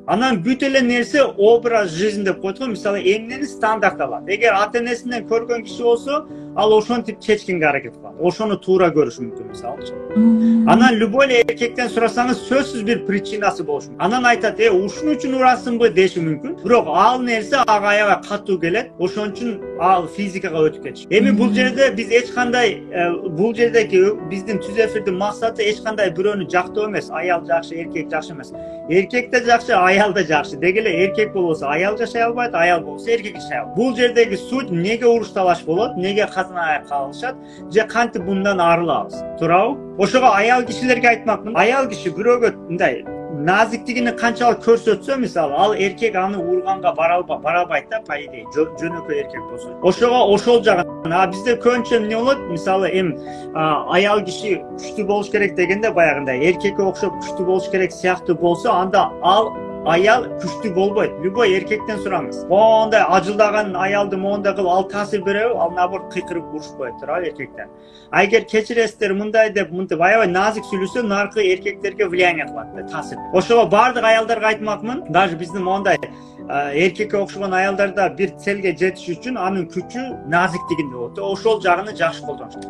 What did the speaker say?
Анан бүт эле нерсе образ жизнь деп коет го. Мисалы эмнени стандартталат. Эгер ата энесинен көргөн киши болсо, ал ошентип чечкенге аракет кылат. Ошону туура көрүшү мүмкүн мисалычы. Анан любой эле эркектен сурасаңыз сөзсүз бир причинасы болушу мүмкүн. Анан айтат, ушун үчүн урасыңбы деши мүмкүн. Бирок ал нерсе ага аябай катуу келет. Ошон үчүн ал физикага өтүп кетиш. Эми бул жерде биз эч кандай бул жердеки биздин түз эфирдин максаты эч кандай бирөөнү жактоо эмес. Аял жакшы, эркек жакшы эмес. Эркек да жакшы, аял да жакшы. Деги эле эркек болбосо аял жашай албайт, аял болсо эркек жашай албайт. Бул жердеги суть неге уруш талаш болот, неге казанага калышат, же кантип bundan арылабыз. Туурабы? Ошого аял кишилерге айтмакмын. Аял киши бирөөгө мындай назиктигини канчалык көрсөтсө, мисалы, ал эркек аны урганга бара албайт да, по идее, жөнөкөй эркек болсо. Ошого ошол жагын. Бизде көбүнчө эмне болот? Мисалы, аял киши күчтүү болуш керек дегенде баягындай эркекке окшоп күчтүү болуш керек сыяктуу болсо, анда ал аял күчтүү болбойт. Любой эркектен сураңыз. Мондай ажылдаган аялды мондай кылып ал таасир береби? Ал наоборот кыйкырып урушуп коет, туурабы эркектен. Эгер кечиресиздер мындай деп мынтип аябай назик сүйлөсө, наркы эркектерге влияние кылат, таасир. Ошого бардык аялдарга айтмакмын, даже биздин мондай эркекке окшогон аялдарда бир целге жетиш үчүн анын күчү назиктигинде болот. Ошол жагын жакшы колдонуш керек.